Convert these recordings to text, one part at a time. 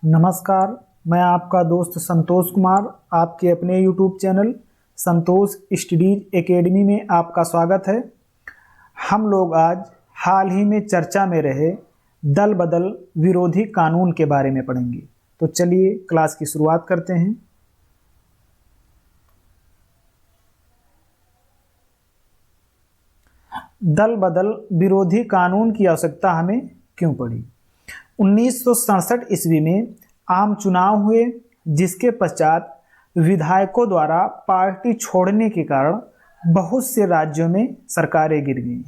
नमस्कार, मैं आपका दोस्त संतोष कुमार आपके अपने YouTube चैनल संतोष स्टडीज एकेडमी में आपका स्वागत है। हम लोग आज हाल ही में चर्चा में रहे दल बदल विरोधी कानून के बारे में पढ़ेंगे। तो चलिए क्लास की शुरुआत करते हैं। दल बदल विरोधी कानून की आवश्यकता हमें क्यों पड़ी? 1967 ईस्वी में आम चुनाव हुए, जिसके पश्चात विधायकों द्वारा पार्टी छोड़ने के कारण बहुत से राज्यों में सरकारें गिर गईं,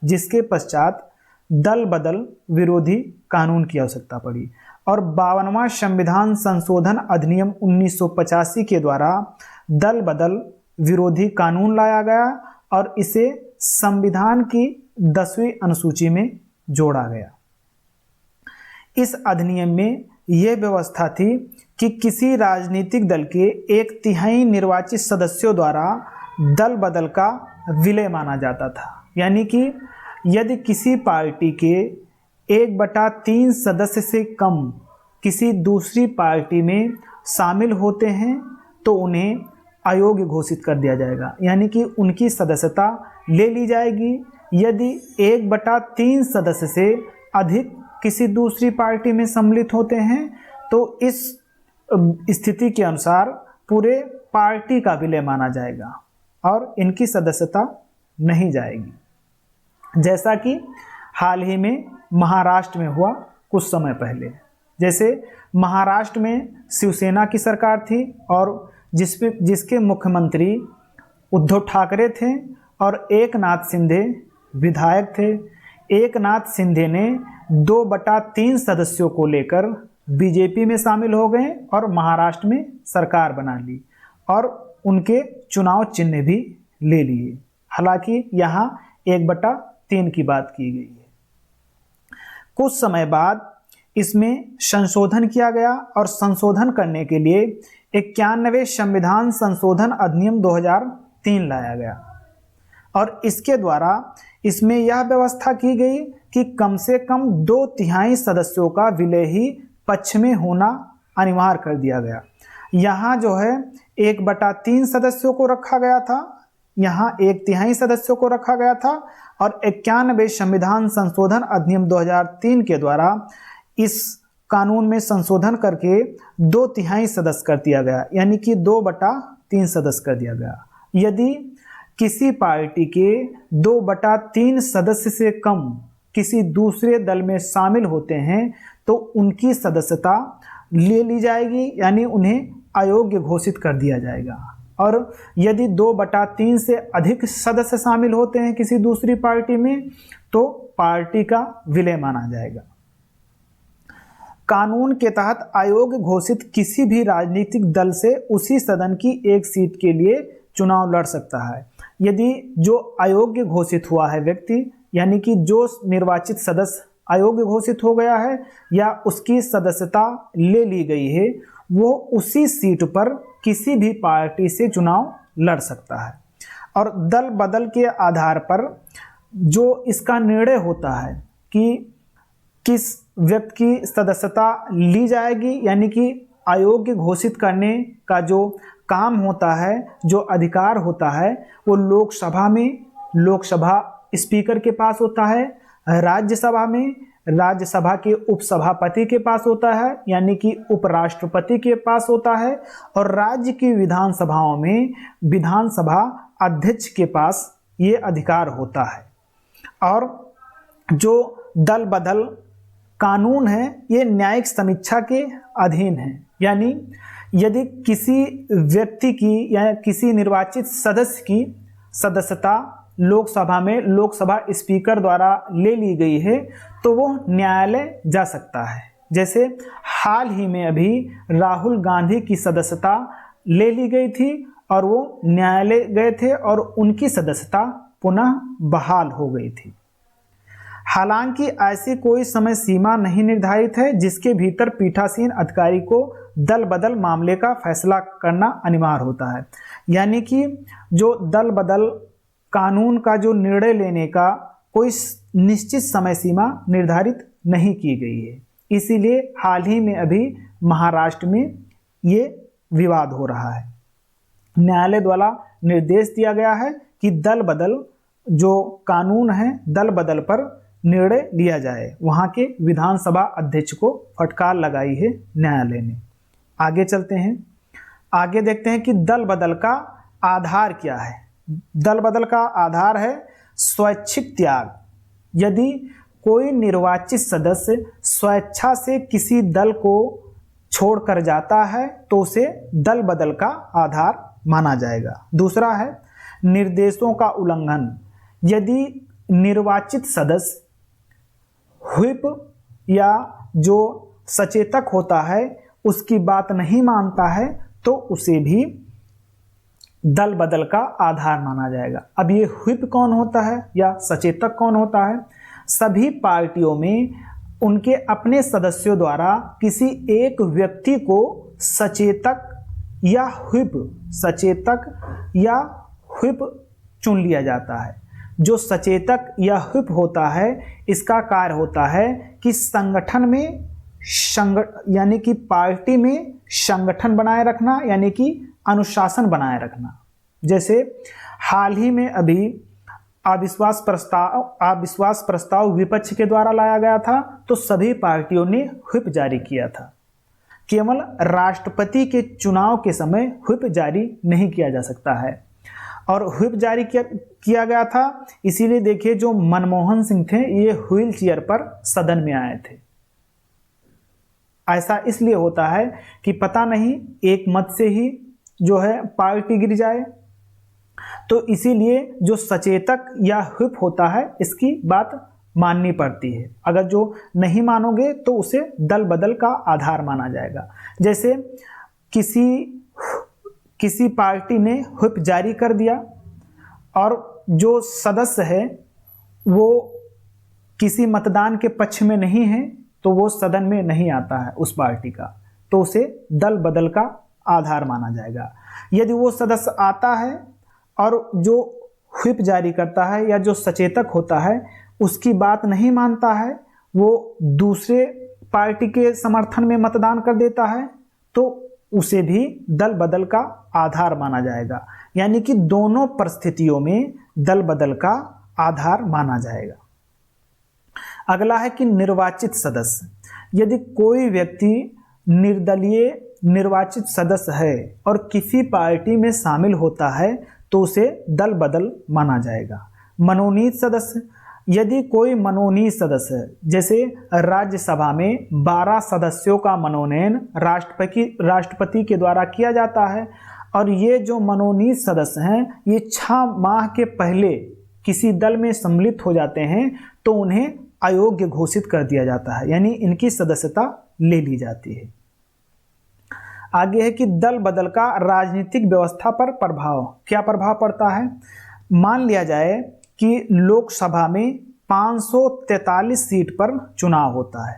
जिसके पश्चात दल बदल विरोधी कानून की आवश्यकता पड़ी और 52वां संविधान संशोधन अधिनियम 1985 के द्वारा दल बदल विरोधी कानून लाया गया और इसे संविधान की 10वीं अनुसूची में जोड़ा गया। इस अधिनियम में यह व्यवस्था थी कि किसी राजनीतिक दल के 1/3 निर्वाचित सदस्यों द्वारा दल बदल का विलय माना जाता था। यानी कि यदि किसी पार्टी के 1/3 सदस्य से कम किसी दूसरी पार्टी में शामिल होते हैं तो उन्हें अयोग्य घोषित कर दिया जाएगा, यानी कि उनकी सदस्यता ले ली जाएगी। यदि 1/3 सदस्य से अधिक किसी दूसरी पार्टी में सम्मिलित होते हैं तो इस स्थिति के अनुसार पूरे पार्टी का विलय माना जाएगा और इनकी सदस्यता नहीं जाएगी। जैसा कि हाल ही में महाराष्ट्र में हुआ कुछ समय पहले। जैसे महाराष्ट्र में शिवसेना की सरकार थी और जिसके मुख्यमंत्री उद्धव ठाकरे थे और एकनाथ शिंदे विधायक थे। एकनाथ शिंदे ने 2/3 सदस्यों को लेकर बीजेपी में शामिल हो गए और महाराष्ट्र में सरकार बना ली और उनके चुनाव चिन्ह भी ले लिए। हालांकि यहाँ 1/3 की बात की गई है। कुछ समय बाद इसमें संशोधन किया गया और संशोधन करने के लिए 91वें संविधान संशोधन अधिनियम 2003 लाया गया और इसके द्वारा इसमें यह व्यवस्था की गई कि कम से कम 2/3 सदस्यों का विलय ही पक्ष में होना अनिवार्य कर दिया गया। यहाँ जो है 1/3 सदस्यों को रखा गया था, यहाँ 1/3 सदस्यों को रखा गया था और 91वें संविधान संशोधन अधिनियम 2003 के द्वारा इस कानून में संशोधन करके 2/3 सदस्य कर दिया गया, यानी कि 2/3 सदस्य कर दिया गया। यदि किसी पार्टी के 2/3 सदस्य से कम किसी दूसरे दल में शामिल होते हैं तो उनकी सदस्यता ले ली जाएगी, यानी उन्हें अयोग्य घोषित कर दिया जाएगा। और यदि 2/3 से अधिक सदस्य शामिल होते हैं किसी दूसरी पार्टी में तो पार्टी का विलय माना जाएगा। कानून के तहत अयोग्य घोषित किसी भी राजनीतिक दल से उसी सदन की एक सीट के लिए चुनाव लड़ सकता है। यदि जो अयोग्य घोषित हुआ है व्यक्ति, यानी कि जो निर्वाचित सदस्य अयोग्य घोषित हो गया है या उसकी सदस्यता ले ली गई है, वो उसी सीट पर किसी भी पार्टी से चुनाव लड़ सकता है। और दल बदल के आधार पर जो इसका निर्णय होता है कि किस व्यक्ति की सदस्यता ली जाएगी, यानी कि अयोग्य घोषित करने का जो काम होता है, जो अधिकार होता है, वो लोकसभा में लोकसभा स्पीकर के पास होता है, राज्यसभा में राज्यसभा के उपसभापति के पास होता है, यानी कि उपराष्ट्रपति के पास होता है, और राज्य की विधानसभाओं में विधानसभा अध्यक्ष के पास ये अधिकार होता है। और जो दल बदल कानून है ये न्यायिक समीक्षा के अधीन है, यानी यदि किसी व्यक्ति की या किसी निर्वाचित सदस्य की सदस्यता लोकसभा में लोकसभा स्पीकर द्वारा ले ली गई है तो वो न्यायालय जा सकता है। जैसे हाल ही में अभी राहुल गांधी की सदस्यता ले ली गई थी और वो न्यायालय गए थे और उनकी सदस्यता पुनः बहाल हो गई थी। हालांकि ऐसी कोई समय सीमा नहीं निर्धारित है जिसके भीतर पीठासीन अधिकारी को दल बदल मामले का फैसला करना अनिवार्य होता है। यानी कि जो दल बदल कानून का जो निर्णय लेने का कोई निश्चित समय सीमा निर्धारित नहीं की गई है। इसीलिए हाल ही में अभी महाराष्ट्र में ये विवाद हो रहा है। न्यायालय द्वारा निर्देश दिया गया है कि दल बदल जो कानून है, दल बदल पर निर्णय लिया जाए। वहाँ के विधानसभा अध्यक्ष को फटकार लगाई है न्यायालय ने। आगे चलते हैं, आगे देखते हैं कि दल बदल का आधार क्या है। दल बदल का आधार है स्वैच्छिक त्याग। यदि कोई निर्वाचित सदस्य स्वेच्छा से किसी दल को छोड़कर जाता है तो उसे दल बदल का आधार माना जाएगा। दूसरा है निर्देशों का उल्लंघन। यदि निर्वाचित सदस्य व्हिप या जो सचेतक होता है उसकी बात नहीं मानता है तो उसे भी दल बदल का आधार माना जाएगा। अब ये व्हिप कौन होता है या सचेतक कौन होता है? सभी पार्टियों में उनके अपने सदस्यों द्वारा किसी एक व्यक्ति को सचेतक या व्हिप चुन लिया जाता है। जो सचेतक या व्हिप होता है इसका कार्य होता है कि संगठन में यानी कि पार्टी में संगठन बनाए रखना, यानी कि अनुशासन बनाए रखना। जैसे हाल ही में अभी अविश्वास प्रस्ताव विपक्ष के द्वारा लाया गया था तो सभी पार्टियों ने व्हिप जारी किया था। केवल राष्ट्रपति के चुनाव के समय व्हिप जारी नहीं किया जा सकता है, और व्हिप जारी किया गया था इसीलिए देखिए जो मनमोहन सिंह थे ये व्हील चेयर पर सदन में आए थे। ऐसा इसलिए होता है कि पता नहीं एक मत से ही जो है पार्टी गिर जाए, तो इसीलिए जो सचेतक या व्हिप होता है इसकी बात माननी पड़ती है। अगर जो नहीं मानोगे तो उसे दल बदल का आधार माना जाएगा। जैसे किसी पार्टी ने व्हिप जारी कर दिया और जो सदस्य है वो किसी मतदान के पक्ष में नहीं है तो वो सदन में नहीं आता है उस पार्टी का, तो उसे दल बदल का आधार माना जाएगा। यदि वो सदस्य आता है और जो व्हिप जारी करता है या जो सचेतक होता है उसकी बात नहीं मानता है, वो दूसरे पार्टी के समर्थन में मतदान कर देता है, तो उसे भी दल बदल का आधार माना जाएगा। यानी कि दोनों परिस्थितियों में दल बदल का आधार माना जाएगा। अगला है कि निर्वाचित सदस्य। यदि कोई व्यक्ति निर्दलीय निर्वाचित सदस्य है और किसी पार्टी में शामिल होता है तो उसे दल बदल माना जाएगा। मनोनीत सदस्य। यदि कोई मनोनीत सदस्य, जैसे राज्यसभा में 12 सदस्यों का मनोनयन राष्ट्रपति के द्वारा किया जाता है और ये जो मनोनीत सदस्य हैं ये 6 माह के पहले किसी दल में सम्मिलित हो जाते हैं तो उन्हें अयोग्य घोषित कर दिया जाता है, यानी इनकी सदस्यता ले ली जाती है। आगे है कि दल बदल का राजनीतिक व्यवस्था पर प्रभाव। क्या प्रभाव पड़ता है? मान लिया जाए कि लोकसभा में 543 सीट पर चुनाव होता है,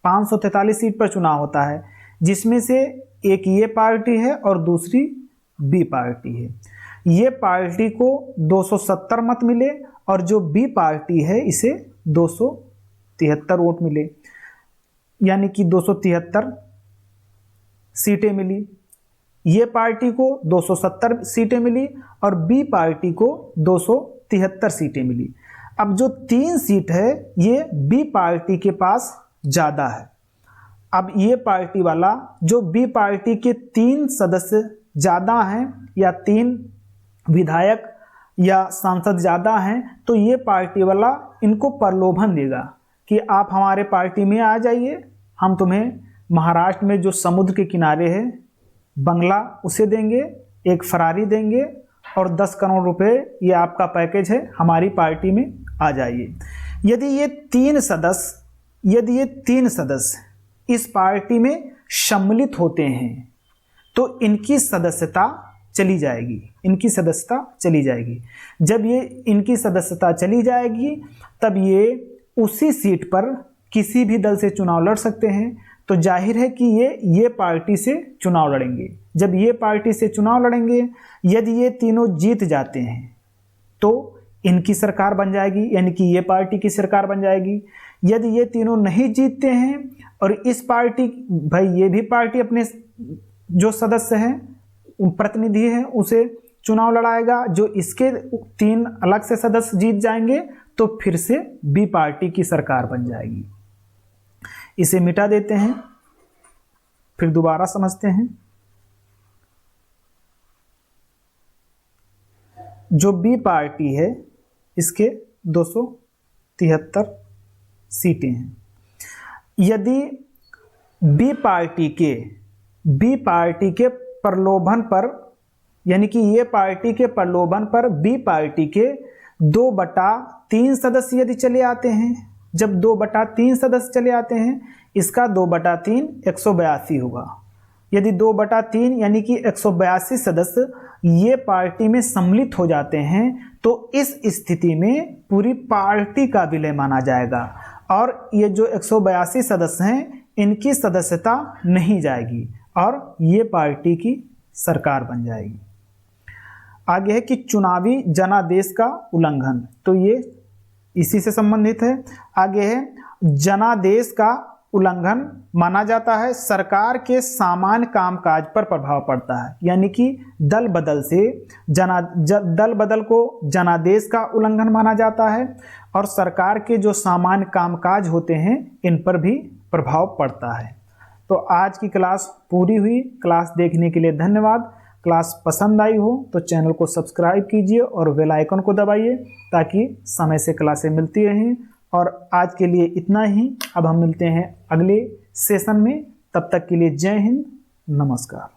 543 सीट पर चुनाव होता है, जिसमें से एक ये पार्टी है और दूसरी बी पार्टी है। ये पार्टी को 270 मत मिले और जो बी पार्टी है इसे 273 वोट मिले, यानी कि 273 सीटें मिली। ये पार्टी को 270 सीटें मिली और बी पार्टी को 273 सीटें मिली। अब जो 3 सीट है ये बी पार्टी के पास ज़्यादा है। अब ये पार्टी वाला जो बी पार्टी के 3 सदस्य ज़्यादा हैं या 3 विधायक या सांसद ज़्यादा हैं तो ये पार्टी वाला इनको प्रलोभन देगा कि आप हमारे पार्टी में आ जाइए, हम तुम्हें महाराष्ट्र में जो समुद्र के किनारे है बंगला उसे देंगे, एक फरारी देंगे और 10 करोड़ रुपए ये आपका पैकेज है, हमारी पार्टी में आ जाइए। यदि ये तीन सदस्य इस पार्टी में सम्मिलित होते हैं तो इनकी सदस्यता चली जाएगी। जब ये इनकी सदस्यता चली जाएगी तब ये उसी सीट पर किसी भी दल से चुनाव लड़ सकते हैं, तो जाहिर है कि ये पार्टी से चुनाव लड़ेंगे। जब ये पार्टी से चुनाव लड़ेंगे, यदि ये तीनों जीत जाते हैं तो इनकी सरकार बन जाएगी, यानी कि ये पार्टी की सरकार बन जाएगी। यदि ये तीनों नहीं जीतते हैं और इस पार्टी, भाई ये भी पार्टी अपने जो सदस्य हैं, प्रतिनिधि हैं, उसे चुनाव लड़ाएगा, जो इसके 3 अलग से सदस्य जीत जाएंगे तो फिर से बी पार्टी की सरकार बन जाएगी। इसे मिटा देते हैं, फिर दोबारा समझते हैं। जो बी पार्टी है इसके 273 सीटें हैं। यदि बी पार्टी के प्रलोभन पर, यानी कि ये पार्टी के प्रलोभन पर बी पार्टी के 2/3 सदस्य यदि चले आते हैं, जब 2/3 सदस्य चले आते हैं, इसका 2/3 182 होगा। यदि 2/3 यानी कि 182 सदस्य ये पार्टी में सम्मिलित हो जाते हैं तो इस स्थिति में पूरी पार्टी का विलय माना जाएगा और ये जो 182 सदस्य हैं इनकी सदस्यता नहीं जाएगी और ये पार्टी की सरकार बन जाएगी। आगे है कि चुनावी जनादेश का उल्लंघन, तो ये इसी से संबंधित है। आगे है जनादेश का उल्लंघन माना जाता है सरकार के सामान्य कामकाज पर प्रभाव पड़ता है, यानी कि दल बदल को जनादेश का उल्लंघन माना जाता है और सरकार के जो सामान्य कामकाज होते हैं इन पर भी प्रभाव पड़ता है। तो आज की क्लास पूरी हुई। क्लास देखने के लिए धन्यवाद। क्लास पसंद आई हो तो चैनल को सब्सक्राइब कीजिए और बेल आइकन को दबाइए ताकि समय से क्लासें मिलती रहें। और आज के लिए इतना ही। अब हम मिलते हैं अगले सेशन में। तब तक के लिए जय हिंद, नमस्कार।